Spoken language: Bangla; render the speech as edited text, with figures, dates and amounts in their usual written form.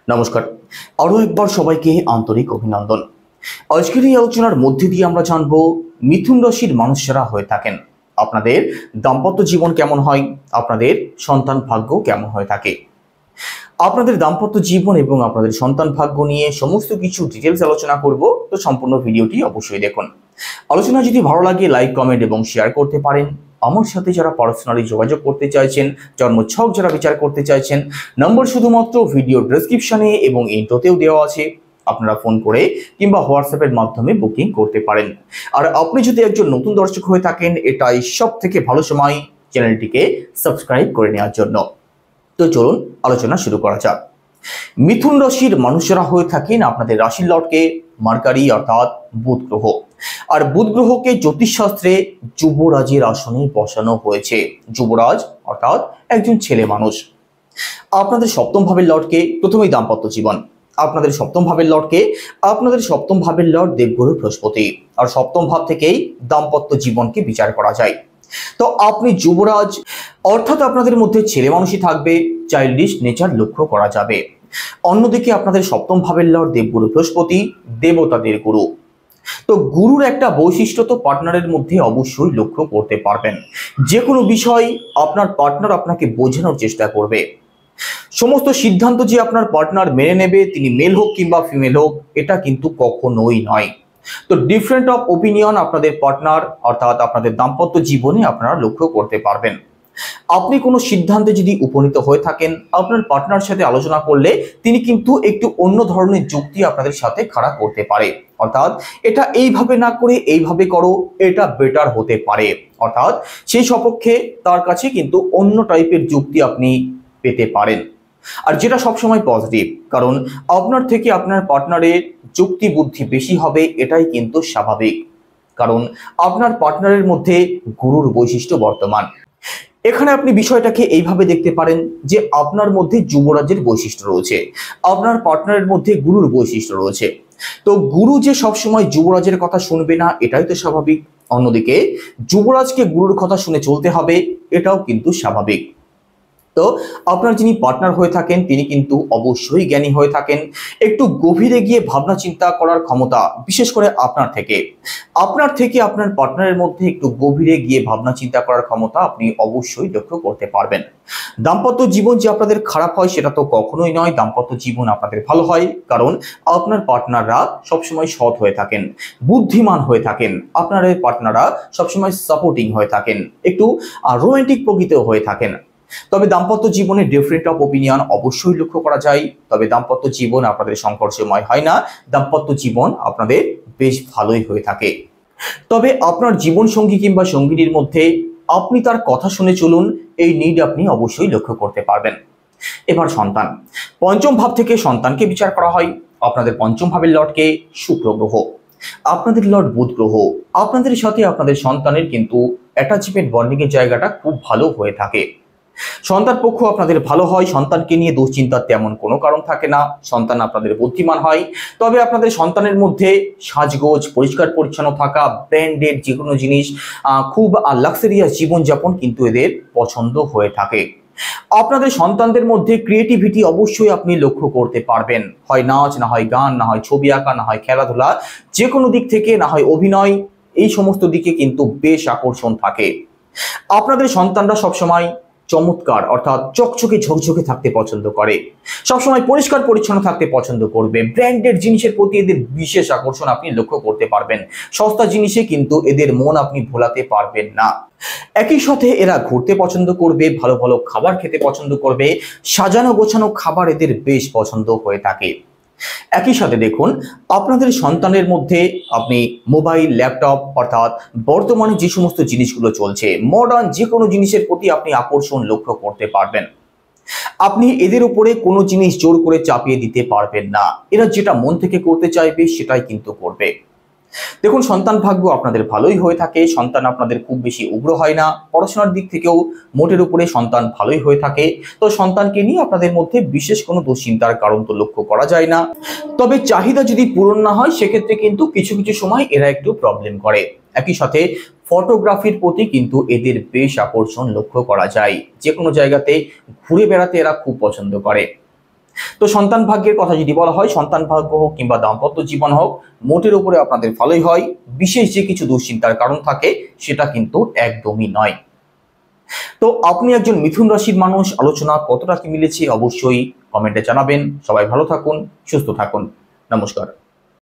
নমস্কার, আরো একবার সবাইকে আন্তরিক অভিনন্দন। আজকের এই আলোচনার মধ্যে দিয়ে আমরা জানবো মিথুন রাশির মানুষেরা হয়ে থাকেন আপনাদের দাম্পত্য জীবন কেমন হয়, আপনাদের সন্তান ভাগ্য কেমন হয়ে থাকে। আপনাদের দাম্পত্য জীবন এবং আপনাদের সন্তান ভাগ্য নিয়ে সমস্ত কিছু ডিটেলস আলোচনা করব, তো সম্পূর্ণ ভিডিওটি অবশ্যই দেখুন। আলোচনা যদি ভালো লাগে লাইক, কমেন্ট এবং শেয়ার করতে পারেন। আমার সাথে যারা পার্সোনালি যোগাযোগ করতে চাইছেন, জন্মছক যারা বিচার করতে চাইছেন, নম্বর শুধুমাত্র ভিডিও ডেসক্রিপশনে এবং ইন্ট্রোতেও দেওয়া আছে। আপনারা ফোন করে কিংবা হোয়াটসঅ্যাপের মাধ্যমে বুকিং করতে পারেন। আর আপনি যদি একজন নতুন দর্শক হয়ে থাকেন, এটাই সব থেকে ভালো সময় চ্যানেলটিকে সাবস্ক্রাইব করে নেওয়ার জন্য। তো চলুন আলোচনা শুরু করা যাক। মিথুন রাশির মানুষেরা হয়ে থাকেন আপনাদের রাশির লর্ডকে মার্কারি অর্থাৎ বুধ গ্রহ। আর বুধ গ্রহকে জ্যোতিষশাস্ত্রে যুবরাজের আসনে বসানো হয়েছে। যুবরাজ অর্থাৎ একজন ছেলে মানুষ। আপনাদের সপ্তম ভাবের লর্ডকে, প্রথমেই দাম্পত্য জীবন, আপনাদের সপ্তম ভাবের লর্ড দেবগুরু বৃহস্পতি। আর সপ্তম ভাব থেকেই দাম্পত্য জীবনকে বিচার করা যায়। তো আপনি যুবরাজ অর্থাৎ আপনাদের মধ্যে ছেলে মানুষই থাকবে, চাইল্ডিশ নেচার লক্ষ্য করা যাবে। অন্যদিকে আপনাদের সপ্তম ভাবের লর্ড দেবগুরু বৃহস্পতি, দেবতাদের গুরু। তো গুরুর একটা বৈশিষ্ট্য তো পার্টনারের মধ্যে অবশ্যই লক্ষ্য করতে পারবেন। যে কোনো বিষয় আপনার পার্টনার আপনাকে বোঝানোর চেষ্টা করবে। সমস্ত সিদ্ধান্ত যে আপনার পার্টনার মেনে নেবে, তিনি মেল হোক কিংবা ফিমেল হোক, এটা কিন্তু কখনোই নয়। তো ডিফারেন্ট অফ ওপিনিয়ন আপনাদের পার্টনার অর্থাৎ আপনাদের দাম্পত্য জীবনে আপনারা লক্ষ্য করতে পারবেন। আপনি কোনো সিদ্ধান্তে যদি উপনীত হয়ে থাকেন, আপনার পার্টনার সাথে আলোচনা করলে তিনি কিন্তু একটু অন্য ধরনের যুক্তি আপনাদের সাথে খাড়া করতে পারে। অর্থাৎ এটা এইভাবে না করে এইভাবে করো, এটা বেটার হতে পারে। অর্থাৎ সেই সপক্ষে তার কাছে কিন্তু অন্য টাইপের যুক্তি আপনি পেতে পারেন। আর যেটা সবসময় পজিটিভ, কারণ আপনার থেকে আপনার পার্টনারের যুক্তি বুদ্ধি বেশি হবে, এটাই কিন্তু স্বাভাবিক। কারণ আপনার পার্টনারের মধ্যে গুরুর বৈশিষ্ট্য বর্তমান। এখানে আপনি বিষয়টাকে এইভাবে দেখতে পারেন যে আপনার মধ্যে যুবরাজের বৈশিষ্ট্য রয়েছে, আপনার পার্টনারের মধ্যে গুরুর বৈশিষ্ট্য রয়েছে। তো গুরু যে সবসময় যুবরাজের কথা শুনবে না, এটাই তো স্বাভাবিক। অন্যদিকে যুবরাজকে গুরুর কথা শুনে চলতে হবে, এটাও কিন্তু স্বাভাবিক। তো আপনার যিনি পার্টনার হয়ে থাকেন, তিনি কিন্তু অবশ্যই জ্ঞানী হয়ে থাকেন। একটু গভীরে গিয়ে ভাবনা চিন্তা করার ক্ষমতা বিশেষ করে আপনার থেকে আপনার পার্টনারের মধ্যে একটু গভীরে গিয়ে ভাবনা চিন্তা করার ক্ষমতা আপনি অবশ্যই লক্ষ্য করতে পারবেন। দাম্পত্য জীবন যে আপনাদের খারাপ হয় সেটা তো কখনোই নয়। দাম্পত্য জীবন আপনাদের ভালো হয়, কারণ আপনার পার্টনাররা সবসময় সৎ হয়ে থাকেন, বুদ্ধিমান হয়ে থাকেন। আপনাদের পার্টনাররা সবসময় সাপোর্টিং হয়ে থাকেন, একটু রোমান্টিক প্রকৃতিও হয়ে থাকেন। তবে দাম্পত্য জীবনে ডিফারেন্ট অফ ওপিনিয়ন অবশ্যই লক্ষ্য করা যায়। তবে দাম্পত্য জীবন আপনাদের সংঘর্ষময় হয় না, দাম্পত্য জীবন আপনাদের বেশ ভালোই হয়ে থাকে। তবে আপনার জীবন সঙ্গী কিংবা সঙ্গিনীর মধ্যে আপনি তার কথা শুনে চলুন, এই নিড আপনি অবশ্যই লক্ষ্য করতে পারবেন। এবার সন্তান, পঞ্চম ভাব থেকে সন্তানকে বিচার করা হয়। আপনাদের পঞ্চম ভাবের লর্ডকে শুক্র গ্রহ, আপনাদের লর্ড বুধ গ্রহ। আপনাদের সাথে আপনাদের সন্তানের কিন্তু অ্যাটাচমেন্ট বন্ডিং এর জায়গাটা খুব ভালো হয়ে থাকে। সন্তান পক্ষ আপনাদের ভালো হয়, সন্তানকে নিয়ে দুশ্চিন্তার তেমন কোনো কারণ থাকে না। সন্তান আপনাদের বুদ্ধিমান হয়। তবে আপনাদের সন্তানের মধ্যে সাজগোজ, পরিষ্কার পরিচ্ছন্ন থাকা, ব্র্যান্ডেড যে কোনো জিনিস, খুব লাক্সারিয়াস জীবনযাপন কিন্তু এদের পছন্দ হয়ে থাকে। আপনাদের সন্তানদের মধ্যে ক্রিয়েটিভিটি অবশ্যই আপনি লক্ষ্য করতে পারবেন। হয় নাচ, না হয় গান, না হয় ছবি আঁকা, না হয় খেলাধুলা, যে কোনো দিক থেকে, না হয় অভিনয়, এই সমস্ত দিকে কিন্তু বেশ আকর্ষণ থাকে। আপনাদের সন্তানরা সবসময় চমৎকার অর্থাৎ চকচকে ঝকঝকে থাকতে পছন্দ করে, সবসময় পরিষ্কার পরিচ্ছন্ন থাকতে পছন্দ করবে। ব্র্যান্ডেড জিনিসের প্রতি এদের বিশেষ আকর্ষণ আপনি লক্ষ্য করতে পারবেন। সস্তা জিনিসে কিন্তু এদের মন আপনি ভোলাতে পারবেন না। একই সাথে এরা ঘুরতে পছন্দ করবে, ভালো ভালো খাবার খেতে পছন্দ করবে, সাজানো গোছানো খাবার এদের বেশ পছন্দ হয়ে থাকে। একই সাথে দেখুন, আপনাদের সন্তানের মধ্যে আপনি মোবাইল, ল্যাপটপ অর্থাৎ বর্তমানে যে সমস্ত জিনিসগুলো চলছে, মডার্ন যে কোনো জিনিসের প্রতি আপনি আকর্ষণ লক্ষ্য করতে পারবেন। আপনি এদের উপরে কোনো জিনিস জোর করে চাপিয়ে দিতে পারবেন না। এরা যেটা মন থেকে করতে চাইবে সেটাই কিন্তু করবে। দেখুন, সন্তান ভাগ্য আপনাদের ভালোই হয়ে থাকে। সন্তান আপনাদের খুব বেশি উগ্র হয় না। পড়াশোনার দিক থেকেও মোটের উপরে সন্তান ভালোই হয়ে থাকে। তো সন্তানকে নিয়ে আপনাদের মধ্যে বিশেষ কোনো দুশ্চিন্তার কারণ তো লক্ষ্য করা যায় না। তবে চাহিদা যদি পূরণ না হয়, সেক্ষেত্রে কিন্তু কিছু কিছু সময় এরা একটু প্রবলেম করে। একই সাথে ফটোগ্রাফির প্রতি কিন্তু এদের বেশ আকর্ষণ লক্ষ্য করা যায়। যে কোনো জায়গাতে ঘুরে বেড়াতে এরা খুব পছন্দ করে। তো সন্তান ভাগ্যের কথা যদি বলা হয়, সন্তান ভাগ্য হোক কিংবা দাম্পত্য জীবন হোক, মোটের উপরে আপনাদের ভালোই হয়। বিশেষ যে কিছু দুশ্চিন্তার কারণ থাকে সেটা কিন্তু একদমই নয়। তো আপনি একজন মিথুন রাশির মানুষ, আলোচনা কতটা কি মিলেছে অবশ্যই কমেন্টে জানাবেন। সবাই ভালো থাকুন, সুস্থ থাকুন। নমস্কার।